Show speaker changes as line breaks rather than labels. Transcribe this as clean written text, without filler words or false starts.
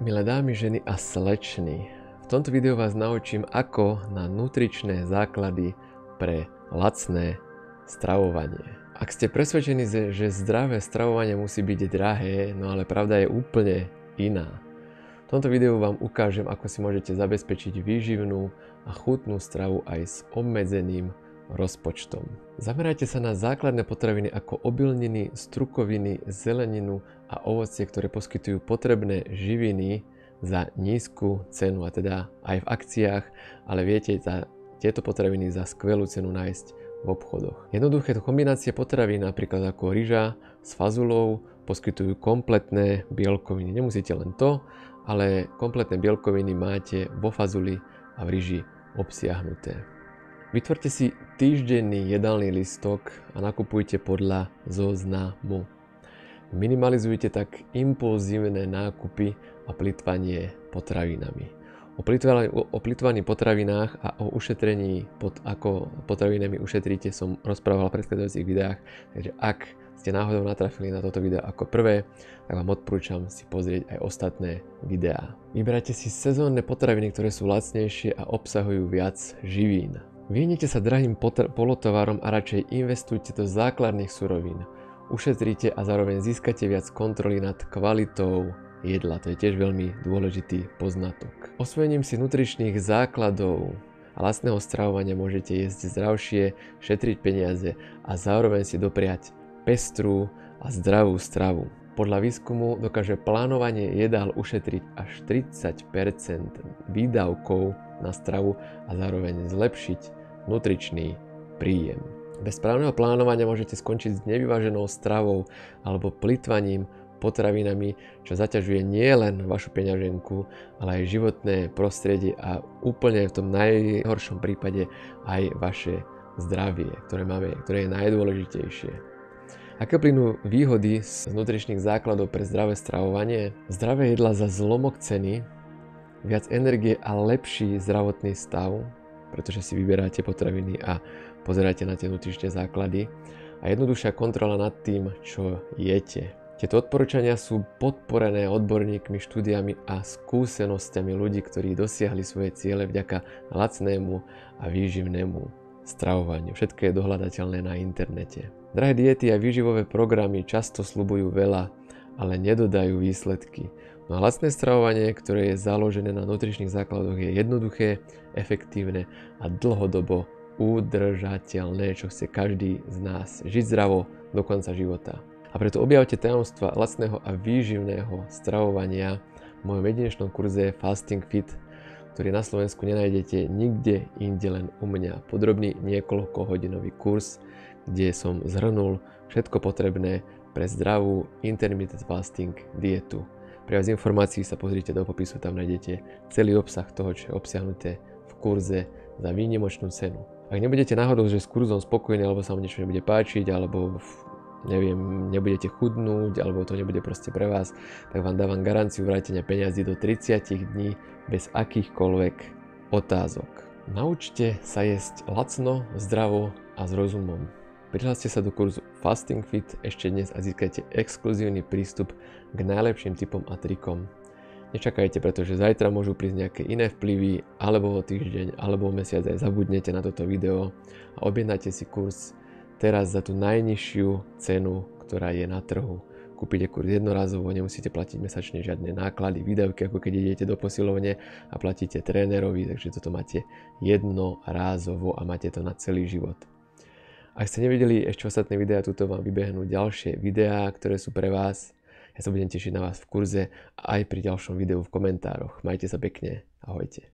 Milé dámy, ženy a slečny, v tomto videu vás naučím, ako na nutričné základy pre lacné stravovanie. Ak ste presvedčení, že zdravé stravovanie musí byť drahé, no ale pravda je úplne iná. V tomto videu vám ukážem, ako si môžete zabezpečiť výživnú a chutnú stravu aj s obmedzeným rozpočtom. Zamerajte sa na základné potraviny ako obilniny, strukoviny, zeleninu a ovocie, ktoré poskytujú potrebné živiny za nízku cenu, a teda aj v akciách, ale viete tieto potraviny za skvelú cenu nájsť v obchodoch. Jednoduché kombinácie potravín, napríklad ako ryža s fazulou, poskytujú kompletné bielkoviny. Nemusíte len to, ale kompletné bielkoviny máte vo fazuli a v ryži obsiahnuté. Vytvorte si týždenný jedálny listok a nakupujte podľa zoznamu. Minimalizujte tak impulzívne nákupy a plytvanie potravinami. O plytvaní potravinách a o ušetrení, ako potravinami ušetríte, som rozprával v predchádzajúcich videách, takže ak ste náhodou natrafili na toto video ako prvé, tak vám odporúčam si pozrieť aj ostatné videá. Vyberajte si sezónne potraviny, ktoré sú lacnejšie a obsahujú viac živín. Vyhnite sa drahým polotovarom a radšej investujte do základných surovín. Ušetríte a zároveň získate viac kontroly nad kvalitou jedla. To je tiež veľmi dôležitý poznatok. Osvojením si nutričných základov a lacného stravovania môžete jesť zdravšie, šetriť peniaze a zároveň si dopriať pestrú a zdravú stravu. Podľa výskumu dokáže plánovanie jedál ušetriť až 30% výdavkov na stravu a zároveň zlepšiť nutričný príjem. Bez správneho plánovania môžete skončiť s nevyváženou stravou alebo plytvaním potravinami, čo zaťažuje nielen vašu peňaženku, ale aj životné prostredie a úplne v tom najhoršom prípade aj vaše zdravie, ktoré je najdôležitejšie. Aké plynú výhody z nutričných základov pre zdravé stravovanie? Zdravé jedlá za zlomok ceny, viac energie a lepší zdravotný stav, pretože si vyberáte potraviny a pozeráte na tie nutričné základy, a jednoduchšia kontrola nad tým, čo jete. Tieto odporúčania sú podporené odborníkmi, štúdiami a skúsenosťami ľudí, ktorí dosiahli svoje ciele vďaka lacnému a výživnému stravovaniu. Všetko je dohľadateľné na internete. Drahé diety a výživové programy často sľubujú veľa, ale nedodajú výsledky. No a lacné stravovanie, ktoré je založené na nutričných základoch, je jednoduché, efektívne a dlhodobo udržateľné, čo chce každý z nás žiť zdravo do konca života. A preto objavte tajomstva lacného a výživného stravovania v mojom jedinečnom kurze Fasting Fit, ktorý na Slovensku nenájdete nikde inde, len u mňa. Podrobný niekoľkohodinový kurz, kde som zhrnul všetko potrebné pre zdravú intermittent fasting dietu. Pre viac informácií sa pozrite do popisu, tam nájdete celý obsah toho, čo je obsiahnuté v kurze za výnimočnú cenu. Ak nebudete náhodou, že s kurzom spokojní, alebo sa vám niečo nebude páčiť, alebo nebudete chudnúť, alebo to nebude proste pre vás, tak vám dávam garanciu vrátenia peňazí do 30 dní bez akýchkoľvek otázok. Naučte sa jesť lacno, zdravo a s rozumom. Prihláste sa do kurzu Fasting Fit ešte dnes a získajte exkluzívny prístup k najlepším tipom a trikom. Nečakajte, pretože zajtra môžu prísť nejaké iné vplyvy, alebo o týždeň, alebo o mesiac aj zabudnete na toto video a objednajte si kurz teraz za tú najnižšiu cenu, ktorá je na trhu. Kúpite kurz jednorazovo, nemusíte platiť mesačne žiadne náklady, výdavky, ako keď idete do posilovne a platíte trénerovi, takže toto máte jednorázovo a máte to na celý život. Ak ste nevideli ešte ostatné videá, tuto vám vybehnú ďalšie videá, ktoré sú pre vás. Ja sa budem tešiť na vás v kurze a aj pri ďalšom videu v komentároch. Majte sa pekne, ahojte.